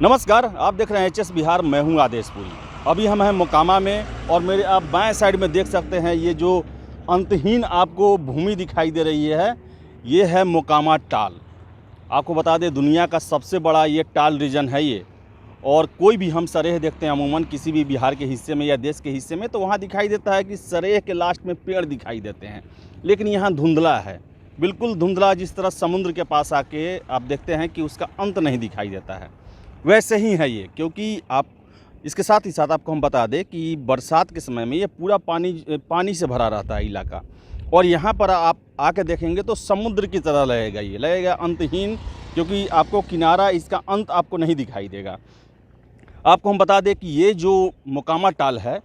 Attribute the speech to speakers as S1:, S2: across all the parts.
S1: नमस्कार, आप देख रहे हैं एचएस बिहार। मैं हूं आदेशपुरी। अभी हम हैं मोकामा में और मेरे आप बाएं साइड में देख सकते हैं ये जो अंतहीन आपको भूमि दिखाई दे रही है, ये है मोकामा टाल। आपको बता दें दुनिया का सबसे बड़ा ये टाल रीजन है ये। और कोई भी हम सरेह देखते हैं अमूमन किसी भी बिहार के हिस्से में या देश के हिस्से में, तो वहाँ दिखाई देता है कि सरेह के लास्ट में पेड़ दिखाई देते हैं, लेकिन यहाँ धुंधला है, बिल्कुल धुंधला। जिस तरह समुद्र के पास आके आप देखते हैं कि उसका अंत नहीं दिखाई देता है, वैसे ही है ये। क्योंकि आप इसके साथ ही साथ आपको हम बता दें कि बरसात के समय में ये पूरा पानी से भरा रहता है इलाका। और यहाँ पर आप आके देखेंगे तो समुद्र की तरह लगेगा, ये लगेगा अंतहीन, क्योंकि आपको किनारा, इसका अंत आपको नहीं दिखाई देगा। आपको हम बता दें कि ये जो मोकामा टाल है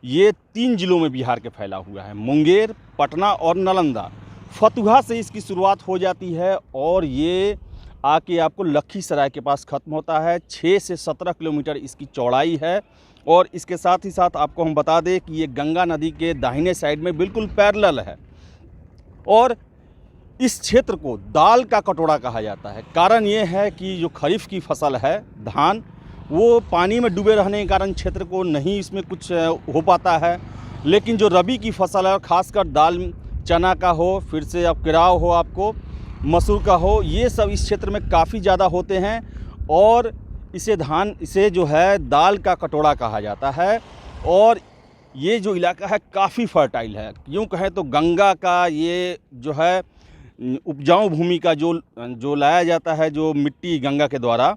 S1: ये 3 जिलों में बिहार के फैला हुआ है, मुंगेर, पटना और नालंदा। फतुहा से इसकी शुरुआत हो जाती है और ये आके आपको लखीसराय के पास ख़त्म होता है। 6 से 17 किलोमीटर इसकी चौड़ाई है। और इसके साथ ही साथ आपको हम बता दें कि ये गंगा नदी के दाहिने साइड में बिल्कुल पैरेलल है। और इस क्षेत्र को दाल का कटोरा कहा जाता है। कारण ये है कि जो खरीफ की फसल है धान, वो पानी में डूबे रहने के कारण क्षेत्र को नहीं इसमें कुछ हो पाता है। लेकिन जो रबी की फसल है, खासकर दाल चना का हो, फिर से अब केराव हो, आपको मसूर का हो, ये सब इस क्षेत्र में काफ़ी ज़्यादा होते हैं। और इसे जो है दाल का कटोरा कहा जाता है। और ये जो इलाका है काफ़ी फर्टाइल है। यूँ कहें तो गंगा का ये जो है उपजाऊ भूमि का जो लाया जाता है, जो मिट्टी गंगा के द्वारा,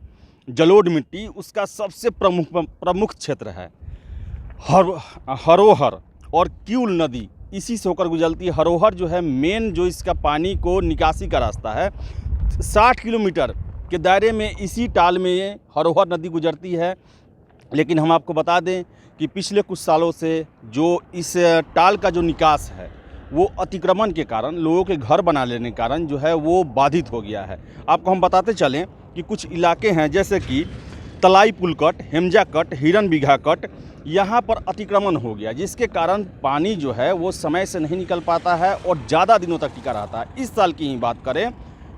S1: जलोढ़ मिट्टी, उसका सबसे प्रमुख क्षेत्र है। हरोहर और क्यूल नदी इसी से होकर गुजरती है। हरोहर जो है मेन, जो इसका पानी को निकासी का रास्ता है, 60 किलोमीटर के दायरे में इसी टाल में ये हरोहर नदी गुजरती है। लेकिन हम आपको बता दें कि पिछले कुछ सालों से जो इस टाल का जो निकास है वो अतिक्रमण के कारण, लोगों के घर बना लेने के कारण जो है वो बाधित हो गया है। आपको हम बताते चलें कि कुछ इलाके हैं जैसे कि तलाई पुल कट, हेमजा कट, हिरन बिघा कट, यहाँ पर अतिक्रमण हो गया, जिसके कारण पानी जो है वो समय से नहीं निकल पाता है और ज़्यादा दिनों तक टिका रहता है। इस साल की ही बात करें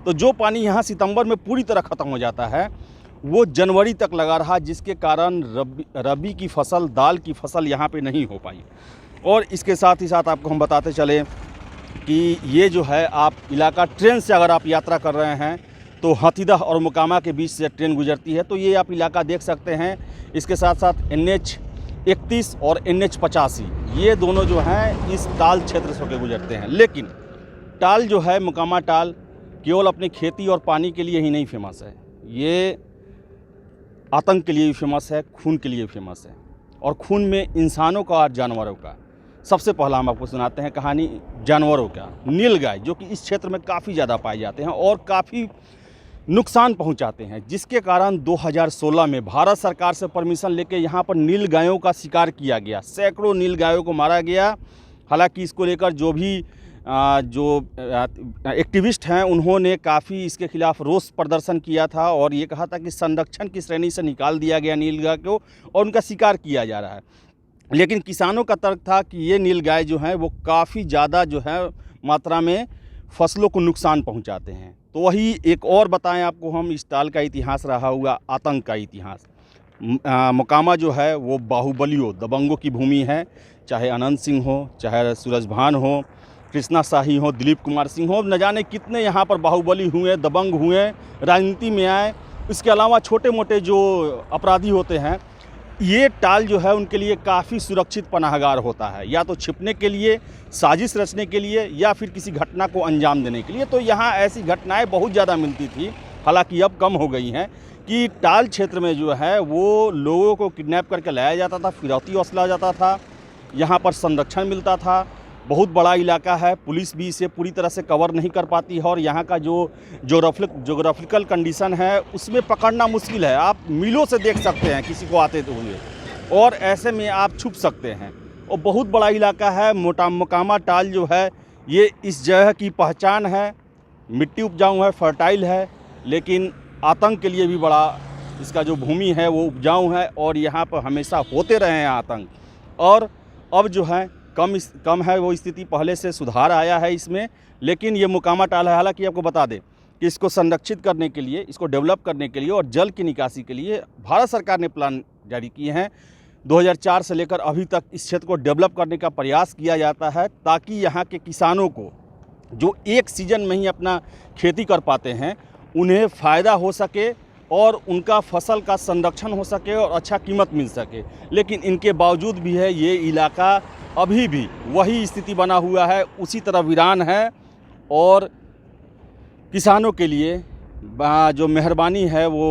S1: तो जो पानी यहाँ सितंबर में पूरी तरह ख़त्म हो जाता है, वो जनवरी तक लगा रहा, जिसके कारण रबी की फसल, दाल की फसल यहाँ पे नहीं हो पाई। और इसके साथ ही साथ आपको हम बताते चले कि ये जो है आप इलाका, ट्रेन से अगर आप यात्रा कर रहे हैं तो हाथीदह और मोकामा के बीच से ट्रेन गुजरती है, तो ये आप इलाका देख सकते हैं। इसके साथ साथ NH 31 और NH 85, ये दोनों जो हैं इस टाल क्षेत्र से होकर गुजरते हैं। लेकिन टाल जो है, मोकामा टाल, केवल अपनी खेती और पानी के लिए ही नहीं फेमस है, ये आतंक के लिए भी फेमस है, खून के लिए भी फेमस है। और खून में इंसानों का और जानवरों का। सबसे पहला हम आपको सुनाते हैं कहानी जानवरों का। नीलगाय, जो कि इस क्षेत्र में काफ़ी ज़्यादा पाए जाते हैं और काफ़ी नुकसान पहुंचाते हैं, जिसके कारण 2016 में भारत सरकार से परमिशन लेके यहाँ पर नीलगायों का शिकार किया गया। सैकड़ों नीलगायों को मारा गया। हालांकि इसको लेकर जो भी एक्टिविस्ट हैं उन्होंने काफ़ी इसके खिलाफ रोष प्रदर्शन किया था और ये कहा था कि संरक्षण की श्रेणी से निकाल दिया गया नीलगाय को और उनका शिकार किया जा रहा है। लेकिन किसानों का तर्क था कि ये नीलगाय जो हैं वो काफ़ी ज़्यादा जो है मात्रा में फसलों को नुकसान पहुंचाते हैं। तो वही एक और बताएं आपको हम, इस टाल का इतिहास रहा हुआ आतंक का इतिहास। मोकामा जो है वो बाहुबलियों, दबंगों की भूमि है। चाहे अनंत सिंह हो, चाहे सूरजभान हो, कृष्णा शाही हो, दिलीप कुमार सिंह हो, न जाने कितने यहाँ पर बाहुबली हुए, दबंग हुए, राजनीति में आए। इसके अलावा छोटे मोटे जो अपराधी होते हैं, ये टाल जो है उनके लिए काफ़ी सुरक्षित पनाहगार होता है, या तो छिपने के लिए, साजिश रचने के लिए, या फिर किसी घटना को अंजाम देने के लिए। तो यहाँ ऐसी घटनाएं बहुत ज़्यादा मिलती थी, हालांकि अब कम हो गई हैं, कि टाल क्षेत्र में जो है वो लोगों को किडनैप करके लाया जाता था, फिरौती वसूला जाता था, यहाँ पर संरक्षण मिलता था। बहुत बड़ा इलाका है, पुलिस भी इसे पूरी तरह से कवर नहीं कर पाती है और यहाँ का जो जोग्राफिकल कंडीशन है उसमें पकड़ना मुश्किल है। आप मीलों से देख सकते हैं किसी को आते हुए, और ऐसे में आप छुप सकते हैं। और बहुत बड़ा इलाका है। मोकामा टाल जो है ये इस जगह की पहचान है। मिट्टी उपजाऊ है, फर्टाइल है, लेकिन आतंक के लिए भी बड़ा इसका जो भूमि है वो उपजाऊ है और यहाँ पर हमेशा होते रहे हैं आतंक। और अब जो है कम है वो स्थिति, पहले से सुधार आया है इसमें। लेकिन ये मोकामा टाल है। हालांकि आपको बता दें कि इसको संरक्षित करने के लिए, इसको डेवलप करने के लिए और जल की निकासी के लिए भारत सरकार ने प्लान जारी किए हैं। 2004 से लेकर अभी तक इस क्षेत्र को डेवलप करने का प्रयास किया जाता है, ताकि यहाँ के किसानों को जो एक सीज़न में ही अपना खेती कर पाते हैं, उन्हें फ़ायदा हो सके और उनका फसल का संरक्षण हो सके और अच्छा कीमत मिल सके। लेकिन इनके बावजूद भी है, ये इलाका अभी भी वही स्थिति बना हुआ है, उसी तरह वीरान है। और किसानों के लिए जो मेहरबानी है वो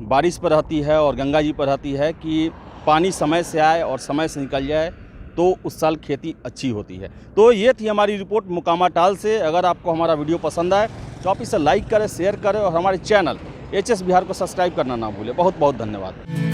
S1: बारिश पर रहती है और गंगा जी पर रहती है कि पानी समय से आए और समय से निकल जाए, तो उस साल खेती अच्छी होती है। तो ये थी हमारी रिपोर्ट मोकामा टाल से। अगर आपको हमारा वीडियो पसंद आए तो आप इसे लाइक करें, शेयर करें और हमारे चैनल HS बिहार को सब्सक्राइब करना ना भूलें। बहुत बहुत धन्यवाद।